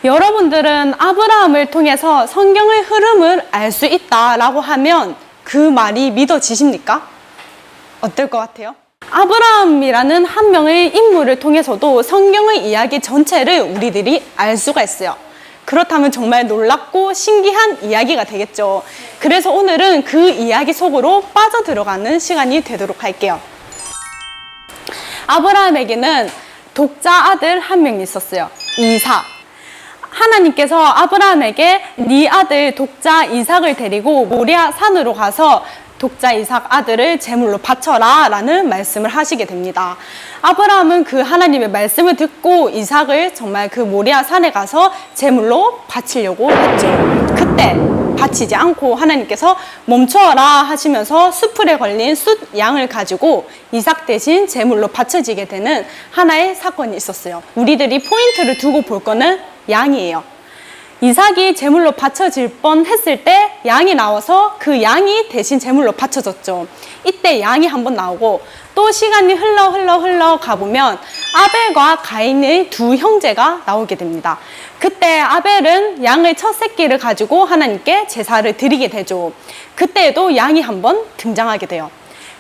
여러분들은 아브라함을 통해서 성경의 흐름을 알 수 있다라고 하면 그 말이 믿어지십니까? 어떨 것 같아요? 아브라함이라는 한 명의 인물을 통해서도 성경의 이야기 전체를 우리들이 알 수가 있어요. 그렇다면 정말 놀랍고 신기한 이야기가 되겠죠. 그래서 오늘은 그 이야기 속으로 빠져들어가는 시간이 되도록 할게요. 아브라함에게는 독자 아들 한 명이 있었어요. 이삭. 하나님께서 아브라함에게 네 아들 독자 이삭을 데리고 모리아 산으로 가서 독자 이삭 아들을 제물로 바쳐라 라는 말씀을 하시게 됩니다. 아브라함은 그 하나님의 말씀을 듣고 이삭을 정말 그 모리아 산에 가서 제물로 바치려고 했죠. 그때 바치지 않고 하나님께서 멈춰라 하시면서 수풀에 걸린 숫 양을 가지고 이삭 대신 제물로 바쳐지게 되는 하나의 사건이 있었어요. 우리들이 포인트를 두고 볼 거는 양이에요. 이삭이 제물로 바쳐질 뻔했을 때 양이 나와서 그 양이 대신 제물로 바쳐졌죠. 이때 양이 한번 나오고 또 시간이 흘러 가보면 아벨과 가인의 두 형제가 나오게 됩니다. 그때 아벨은 양의 첫 새끼를 가지고 하나님께 제사를 드리게 되죠. 그때에도 양이 한번 등장하게 돼요.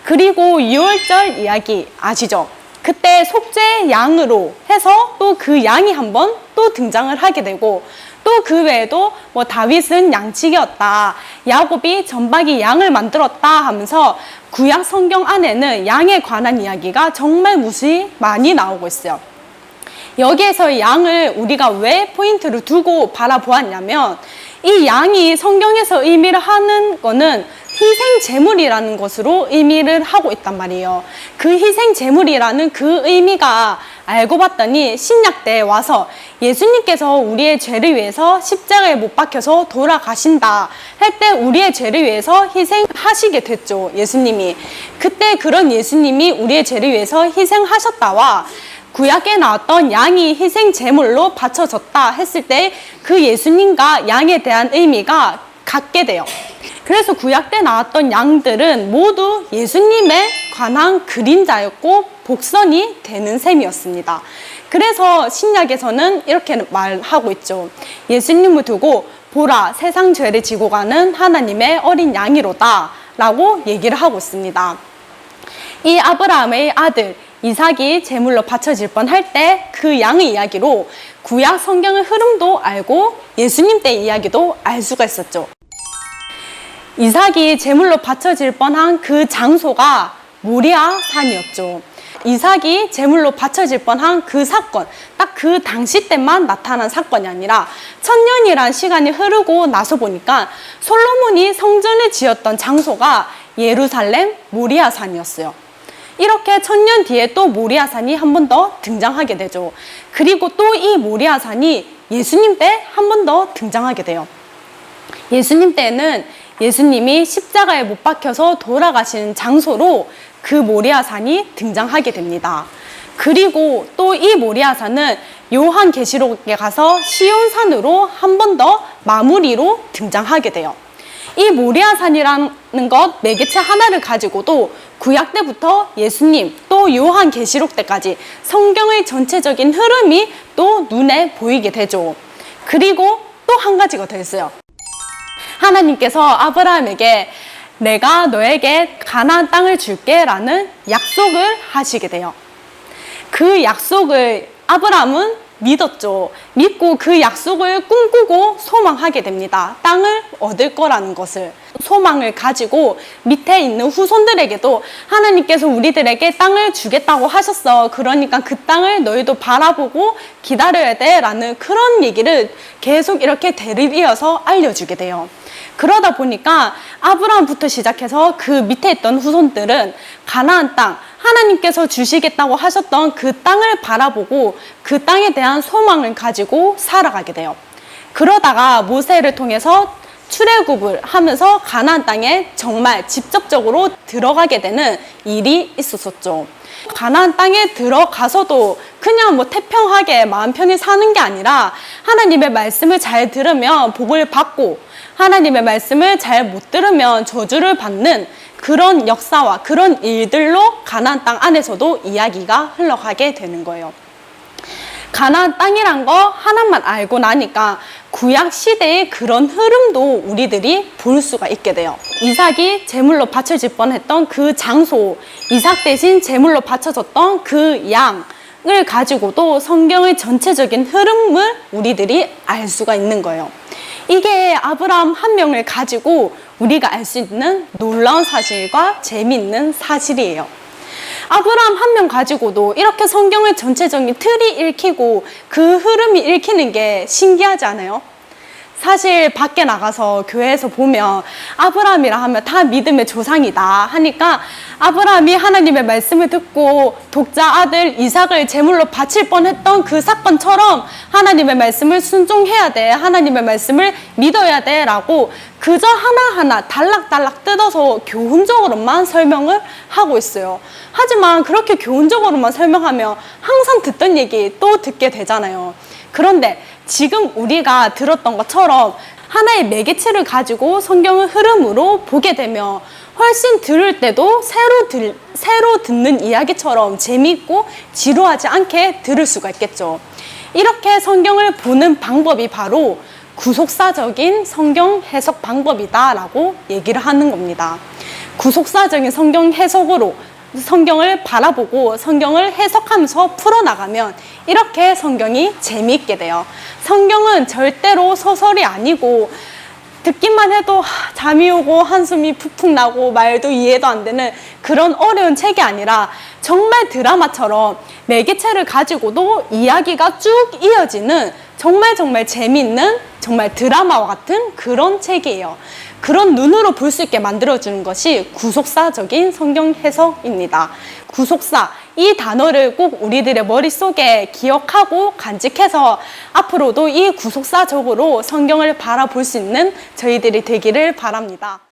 그리고 유월절 이야기 아시죠? 그때 속죄 양으로 해서 또 그 양이 한번 또 등장을 하게 되고 또 그 외에도 뭐 다윗은 양치기였다, 야곱이 전박이 양을 만들었다 하면서 구약 성경 안에는 양에 관한 이야기가 정말 무수히 많이 나오고 있어요. 여기에서 양을 우리가 왜 포인트를 두고 바라보았냐면 이 양이 성경에서 의미를 하는 거는 희생 제물이라는 것으로 의미를 하고 있단 말이에요. 그 희생 제물이라는 그 의미가 알고 봤더니 신약 때에 와서 예수님께서 우리의 죄를 위해서 십자가에 못 박혀서 돌아가신다 할 때 우리의 죄를 위해서 희생하시게 됐죠. 예수님이. 그때 그런 예수님이 우리의 죄를 위해서 희생하셨다와 구약에 나왔던 양이 희생 제물로 바쳐졌다 했을 때 그 예수님과 양에 대한 의미가 같게 돼요. 그래서 구약 때 나왔던 양들은 모두 예수님에 관한 그림자였고 복선이 되는 셈이었습니다. 그래서 신약에서는 이렇게 말하고 있죠. 예수님을 두고 보라 세상 죄를 지고 가는 하나님의 어린 양이로다 라고 얘기를 하고 있습니다. 이 아브라함의 아들 이삭이 제물로 바쳐질 뻔할 때 그 양의 이야기로 구약 성경의 흐름도 알고 예수님 때의 이야기도 알 수가 있었죠. 이삭이 제물로 바쳐질 뻔한 그 장소가 모리아 산이었죠. 이삭이 제물로 바쳐질 뻔한 그 사건, 딱 그 당시 때만 나타난 사건이 아니라 천년이란 시간이 흐르고 나서 보니까 솔로몬이 성전을 지었던 장소가 예루살렘 모리아 산이었어요. 이렇게 천년 뒤에 또 모리아 산이 한 번 더 등장하게 되죠. 그리고 또 이 모리아 산이 예수님 때 한 번 더 등장하게 돼요. 예수님 때는 예수님이 십자가에 못 박혀서 돌아가신 장소로 그 모리아 산이 등장하게 됩니다. 그리고 또 이 모리아 산은 요한계시록에 가서 시온산으로 한 번 더 마무리로 등장하게 돼요. 이 모리아 산이라는 것 매개체 하나를 가지고도 구약 때부터 예수님 또 요한계시록 때까지 성경의 전체적인 흐름이 또 눈에 보이게 되죠. 그리고 또 한 가지가 더 있어요. 하나님께서 아브라함에게 내가 너에게 가나안 땅을 줄게 라는 약속을 하시게 돼요. 그 약속을 아브라함은 믿었죠. 믿고 그 약속을 꿈꾸고 소망하게 됩니다. 땅을 얻을 거라는 것을 소망을 가지고 밑에 있는 후손들에게도 하나님께서 우리들에게 땅을 주겠다고 하셨어. 그러니까 그 땅을 너희도 바라보고 기다려야 돼 라는 그런 얘기를 계속 이렇게 대를 이어서 알려주게 돼요. 그러다 보니까 아브라함부터 시작해서 그 밑에 있던 후손들은 가나안 땅, 하나님께서 주시겠다고 하셨던 그 땅을 바라보고 그 땅에 대한 소망을 가지고 살아가게 돼요. 그러다가 모세를 통해서 출애굽을 하면서 가나안 땅에 정말 직접적으로 들어가게 되는 일이 있었었죠. 가나안 땅에 들어가서도 그냥 뭐 태평하게 마음 편히 사는 게 아니라 하나님의 말씀을 잘 들으면 복을 받고 하나님의 말씀을 잘 못 들으면 저주를 받는 그런 역사와 그런 일들로 가나안 땅 안에서도 이야기가 흘러가게 되는 거예요. 가나안 땅이란 거 하나만 알고 나니까 구약 시대의 그런 흐름도 우리들이 볼 수가 있게 돼요. 이삭이 제물로 바쳐질 뻔했던 그 장소, 이삭 대신 제물로 바쳐졌던 그 양을 가지고도 성경의 전체적인 흐름을 우리들이 알 수가 있는 거예요. 이게 아브라함 한 명을 가지고 우리가 알 수 있는 놀라운 사실과 재미있는 사실이에요. 아브라함 한 명 가지고도 이렇게 성경의 전체적인 틀이 읽히고 그 흐름이 읽히는 게 신기하지 않아요? 사실 밖에 나가서 교회에서 보면 아브라함이라 하면 다 믿음의 조상이다 하니까 아브라함이 하나님의 말씀을 듣고 독자 아들 이삭을 제물로 바칠 뻔했던 그 사건처럼 하나님의 말씀을 순종해야 돼, 하나님의 말씀을 믿어야 돼 라고 그저 하나하나 달락달락 뜯어서 교훈적으로만 설명을 하고 있어요. 하지만 그렇게 교훈적으로만 설명하면 항상 듣던 얘기 또 듣게 되잖아요. 그런데 지금 우리가 들었던 것처럼 하나의 매개체를 가지고 성경의 흐름으로 보게 되면 훨씬 들을 때도 새로 듣는 이야기처럼 재미있고 지루하지 않게 들을 수가 있겠죠. 이렇게 성경을 보는 방법이 바로 구속사적인 성경 해석 방법이다라고 얘기를 하는 겁니다. 구속사적인 성경 해석으로 성경을 바라보고 성경을 해석하면서 풀어나가면 이렇게 성경이 재미있게 돼요. 성경은 절대로 소설이 아니고 듣기만 해도 잠이 오고 한숨이 푹푹 나고 말도 이해도 안 되는 그런 어려운 책이 아니라 정말 드라마처럼 매개체를 가지고도 이야기가 쭉 이어지는 정말 재미있는 정말 드라마와 같은 그런 책이에요. 그런 눈으로 볼 수 있게 만들어주는 것이 구속사적인 성경 해석입니다. 구속사, 이 단어를 꼭 우리들의 머릿속에 기억하고 간직해서 앞으로도 이 구속사적으로 성경을 바라볼 수 있는 저희들이 되기를 바랍니다.